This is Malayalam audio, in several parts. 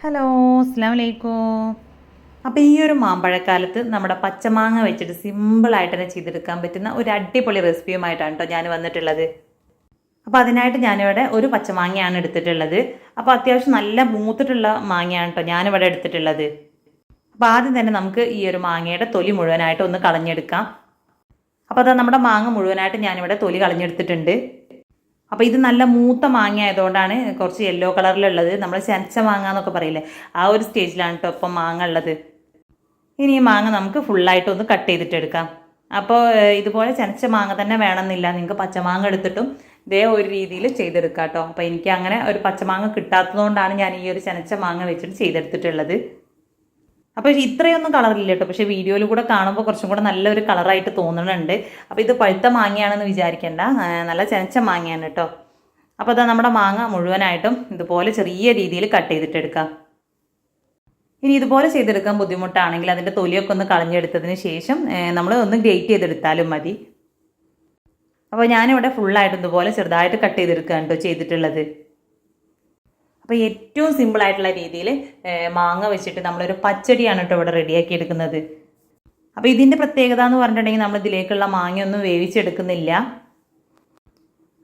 ഹലോ, അസ്സലാമു അലൈക്കും. അപ്പോൾ ഈ ഒരു മാമ്പഴക്കാലത്ത് നമ്മുടെ പച്ചമാങ്ങ വെച്ചിട്ട് സിമ്പിളായിട്ട് തന്നെ ചെയ്തെടുക്കാൻ പറ്റുന്ന ഒരു അടിപൊളി റെസിപ്പിയുമായിട്ടാണ് കേട്ടോ ഞാൻ വന്നിട്ടുള്ളത്. അപ്പോൾ അതിനായിട്ട് ഞാനിവിടെ ഒരു പച്ചമാങ്ങയാണ് എടുത്തിട്ടുള്ളത്. അപ്പോൾ അത്യാവശ്യം നല്ല മൂത്തിട്ടുള്ള മാങ്ങയാണ് കേട്ടോ ഞാനിവിടെ എടുത്തിട്ടുള്ളത്. അപ്പോൾ ആദ്യം തന്നെ നമുക്ക് ഈ ഒരു മാങ്ങയുടെ തൊലി മുഴുവനായിട്ട് ഒന്ന് കളഞ്ഞെടുക്കാം. അപ്പോൾ അതാ നമ്മുടെ മാങ്ങ മുഴുവനായിട്ട് ഞാനിവിടെ തൊലി കളഞ്ഞെടുത്തിട്ടുണ്ട്. അപ്പോൾ ഇത് നല്ല മൂത്ത മാങ്ങ ആയതുകൊണ്ടാണ് കുറച്ച് യെല്ലോ കളറിലുള്ളത്. നമ്മൾ ചെനച്ച മാങ്ങ എന്നൊക്കെ പറയില്ലേ, ആ ഒരു സ്റ്റേജിലാണ് കേട്ടോ ഇപ്പം മാങ്ങ ഉള്ളത്. ഇനി ഈ മാങ്ങ നമുക്ക് ഫുള്ളായിട്ട് ഒന്ന് കട്ട് ചെയ്തിട്ടെടുക്കാം. അപ്പോൾ ഇതുപോലെ ചെനച്ച മാങ്ങ തന്നെ വേണമെന്നില്ല, നിങ്ങൾക്ക് പച്ചമാങ്ങ എടുത്തിട്ടും ഇതേ ഒരു രീതിയിൽ ചെയ്തെടുക്കാം കേട്ടോ. അപ്പോൾ എനിക്ക് അങ്ങനെ ഒരു പച്ചമാങ്ങ കിട്ടാത്തതുകൊണ്ടാണ് ഞാൻ ഈ ഒരു ചെനച്ച മാങ്ങ വെച്ചിട്ട് ചെയ്തെടുത്തിട്ടുള്ളത്. അപ്പോൾ ഇത്രയൊന്നും കളറില്ല കേട്ടോ, പക്ഷേ വീഡിയോയിൽ കൂടെ കാണുമ്പോൾ കുറച്ചും കൂടെ നല്ലൊരു കളറായിട്ട് തോന്നുന്നുണ്ട്. അപ്പോൾ ഇത് പഴുത്ത മാങ്ങയാണെന്ന് വിചാരിക്കേണ്ട, നല്ല ചെനച്ച മാങ്ങയാണ് കേട്ടോ. അപ്പോൾ അതാ നമ്മുടെ മാങ്ങ മുഴുവനായിട്ടും ഇതുപോലെ ചെറിയ രീതിയിൽ കട്ട് ചെയ്തിട്ടെടുക്കാം. ഇനി ഇതുപോലെ ചെയ്തെടുക്കാൻ ബുദ്ധിമുട്ടാണെങ്കിൽ അതിൻ്റെ തൊലിയൊക്കെ ഒന്ന് കളഞ്ഞെടുത്തതിന് ശേഷം നമ്മൾ ഒന്ന് ഗ്രേറ്റ് ചെയ്തെടുത്താലും മതി. അപ്പോൾ ഞാനിവിടെ ഫുള്ളായിട്ട് ഇതുപോലെ ചെറുതായിട്ട് കട്ട് ചെയ്തെടുക്കുകയാണ് കേട്ടോ ചെയ്തിട്ടുള്ളത്. അപ്പോൾ ഏറ്റവും സിമ്പിളായിട്ടുള്ള രീതിയിൽ മാങ്ങ വെച്ചിട്ട് നമ്മളൊരു പച്ചടിയാണ് കേട്ടോ ഇവിടെ റെഡിയാക്കി എടുക്കുന്നത്. അപ്പോൾ ഇതിൻ്റെ പ്രത്യേകത എന്ന് പറഞ്ഞിട്ടുണ്ടെങ്കിൽ നമ്മൾ ഇതിലേക്കുള്ള മാങ്ങയൊന്നും വേവിച്ചെടുക്കുന്നില്ല.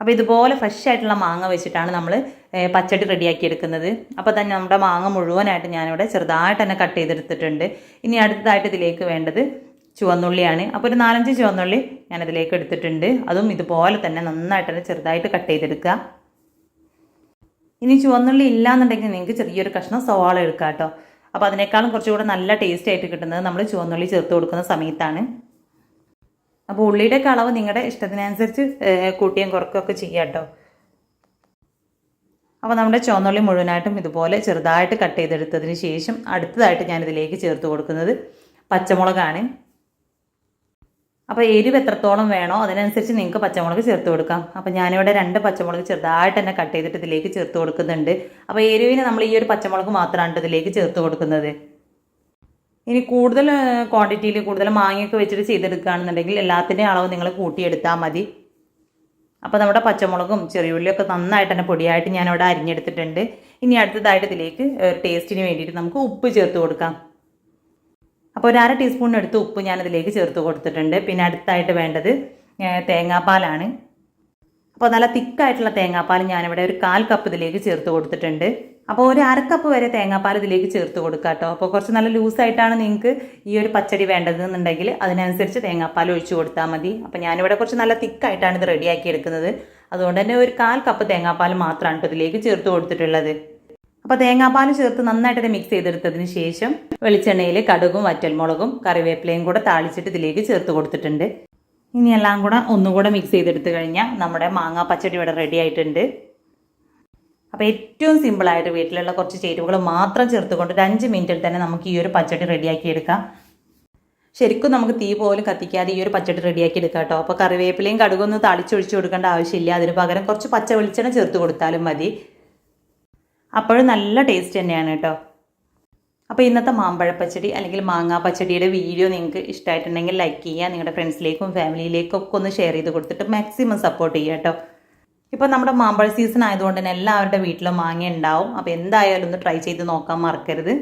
അപ്പോൾ ഇതുപോലെ ഫ്രഷ് ആയിട്ടുള്ള മാങ്ങ വെച്ചിട്ടാണ് നമ്മൾ പച്ചടി റെഡിയാക്കി എടുക്കുന്നത്. അപ്പോൾ തന്നെ നമ്മുടെ മാങ്ങ മുഴുവനായിട്ട് ഞാനിവിടെ ചെറുതായിട്ട് തന്നെ കട്ട് ചെയ്തെടുത്തിട്ടുണ്ട്. ഇനി അടുത്തതായിട്ട് ഇതിലേക്ക് വേണ്ടത് ചുവന്നുള്ളിയാണ്. അപ്പോൾ ഒരു 4-5 ചുവന്നുള്ളി ഞാനതിലേക്ക് എടുത്തിട്ടുണ്ട്. അതും ഇതുപോലെ തന്നെ നന്നായിട്ട് തന്നെ ചെറുതായിട്ട് കട്ട് ചെയ്തെടുക്കുക. ഇനി ചുവന്നുള്ളി ഇല്ലയെന്നുണ്ടെങ്കിൽ നിങ്ങൾക്ക് ചെറിയൊരു കഷ്ണം സവാള എടുക്കാം കേട്ടോ. അപ്പോൾ അതിനേക്കാളും കുറച്ചുകൂടെ നല്ല ടേസ്റ്റ് ആയിട്ട് കിട്ടുന്നത് നമ്മൾ ചുവന്നുള്ളി ചേർത്ത് കൊടുക്കുന്ന സമയത്താണ്. അപ്പോൾ ഉള്ളിയുടെ അളവ് നിങ്ങളുടെ ഇഷ്ടത്തിനനുസരിച്ച് കൂട്ടിയും കുറക്കുകയൊക്കെ ചെയ്യാം കേട്ടോ. അപ്പോൾ നമ്മുടെ ചുവന്നുള്ളി മുഴുവനായിട്ടും ഇതുപോലെ ചെറുതായിട്ട് കട്ട് ചെയ്തെടുത്തതിന് ശേഷം അടുത്തതായിട്ട് ഞാനിതിലേക്ക് ചേർത്ത് കൊടുക്കുന്നത് പച്ചമുളകാണ്. അപ്പോൾ എരിവ് എത്രത്തോളം വേണോ അതിനനുസരിച്ച് നിങ്ങൾക്ക് പച്ചമുളക് ചേർത്ത് കൊടുക്കാം. അപ്പോൾ ഞാനിവിടെ 2 പച്ചമുളക് ചെറുതായിട്ട് തന്നെ കട്ട് ചെയ്തിട്ട് ഇതിലേക്ക് ചേർത്ത് കൊടുക്കുന്നുണ്ട്. അപ്പോൾ എരിവിന് നമ്മൾ ഈ ഒരു പച്ചമുളക് മാത്രമാണ് ഇതിലേക്ക് ചേർത്ത് കൊടുക്കുന്നത്. ഇനി കൂടുതൽ ക്വാണ്ടിറ്റിയിൽ കൂടുതൽ മാങ്ങയൊക്കെ വെച്ചിട്ട് ചെയ്തെടുക്കുകയാണെന്നുണ്ടെങ്കിൽ എല്ലാത്തിൻ്റെയും അളവ് നിങ്ങൾ കൂട്ടിയെടുത്താൽ മതി. അപ്പോൾ നമ്മുടെ പച്ചമുളകും ചെറിയുള്ളിയൊക്കെ നന്നായിട്ട് തന്നെ പൊടിയായിട്ട് ഞാനിവിടെ അരിഞ്ഞെടുത്തിട്ടുണ്ട്. ഇനി അടുത്തതായിട്ട് ഇതിലേക്ക് ടേസ്റ്റിന് വേണ്ടിയിട്ട് നമുക്ക് ഉപ്പ് ചേർത്ത് കൊടുക്കാം. അപ്പോൾ ഒരു 1/2 ടീസ്പൂണിനടുത്ത് ഉപ്പ് ഞാനിതിലേക്ക് ചേർത്ത് കൊടുത്തിട്ടുണ്ട്. പിന്നെ അടുത്തായിട്ട് വേണ്ടത് തേങ്ങാപ്പാലാണ്. അപ്പോൾ നല്ല തിക്കായിട്ടുള്ള തേങ്ങാപ്പാൽ ഞാനിവിടെ ഒരു 1/4 കപ്പ് ഇതിലേക്ക് ചേർത്ത് കൊടുത്തിട്ടുണ്ട്. അപ്പോൾ ഒരു 1/2 കപ്പ് വരെ തേങ്ങാപ്പാൽ ഇതിലേക്ക് ചേർത്ത് കൊടുക്കുക കേട്ടോ. അപ്പോൾ കുറച്ച് നല്ല ലൂസായിട്ടാണ് നിങ്ങൾക്ക് ഈ ഒരു പച്ചടി വേണ്ടതെന്നുണ്ടെങ്കിൽ അതിനനുസരിച്ച് തേങ്ങാപ്പാൽ ഒഴിച്ച് കൊടുത്താൽ മതി. അപ്പോൾ ഞാനിവിടെ കുറച്ച് നല്ല തിക്കായിട്ടാണ് ഇത് റെഡിയാക്കി എടുക്കുന്നത്. അതുകൊണ്ട് തന്നെ ഒരു 1/4 കപ്പ് തേങ്ങാപ്പാൽ മാത്രമാണ് കേട്ടോ ഇതിലേക്ക് ചേർത്ത് കൊടുത്തിട്ടുള്ളത്. അപ്പോൾ തേങ്ങാപ്പാൽ ചേർത്ത് നന്നായിട്ട് മിക്സ് ചെയ്തെടുത്തതിന് ശേഷം വെളിച്ചെണ്ണയിൽ കടുകും വറ്റൽമുളകും കറിവേപ്പിലയും കൂടെ താളിച്ചിട്ട് ഇതിലേക്ക് ചേർത്ത് കൊടുത്തിട്ടുണ്ട്. ഇനി എല്ലാം കൂടെ ഒന്നുകൂടെ മിക്സ് ചെയ്തെടുത്ത് കഴിഞ്ഞാൽ നമ്മുടെ മാങ്ങാ പച്ചടി ഇവിടെ റെഡി ആയിട്ടുണ്ട്. അപ്പോൾ ഏറ്റവും സിമ്പിളായിട്ട് വീട്ടിലുള്ള കുറച്ച് ചേരുവകൾ മാത്രം ചേർത്തുകൊണ്ട് ഒരു 5 മിനിറ്റിൽ തന്നെ നമുക്ക് ഈ ഒരു പച്ചടി റെഡിയാക്കി എടുക്കാം. ശരിക്കും നമുക്ക് തീ പോലും കത്തിക്കാതെ ഈ ഒരു പച്ചടി റെഡിയാക്കി എടുക്കാം കേട്ടോ. അപ്പോൾ കറിവേപ്പിലയും കടുകൊന്നും താളിച്ചൊഴിച്ച് കൊടുക്കേണ്ട ആവശ്യമില്ല. അതിന് പകരം കുറച്ച് പച്ച വെളിച്ചെണ്ണ ചേർത്ത് കൊടുത്താലും മതി. അപ്പോഴും നല്ല ടേസ്റ്റ് തന്നെയാണ് കേട്ടോ. അപ്പോൾ ഇന്നത്തെ മാമ്പഴപ്പച്ചടി അല്ലെങ്കിൽ മാങ്ങാ പച്ചടിയുടെ വീഡിയോ നിങ്ങൾക്ക് ഇഷ്ടമായിട്ടുണ്ടെങ്കിൽ ലൈക്ക് ചെയ്യുക. നിങ്ങളുടെ ഫ്രണ്ട്സിലേക്കും ഫാമിലിയിലേക്കും ഒക്കെ ഒന്ന് ഷെയർ ചെയ്ത് കൊടുത്തിട്ട് മാക്സിമം സപ്പോർട്ട് ചെയ്യുക കേട്ടോ. ഇപ്പോൾ നമ്മുടെ മാമ്പഴ സീസൺ ആയതുകൊണ്ട് തന്നെ എല്ലാവരുടെ വീട്ടിലും മാങ്ങ ഉണ്ടാവും. അപ്പോൾ എന്തായാലും ഒന്ന് ട്രൈ ചെയ്ത് നോക്കാൻ മറക്കരുത്.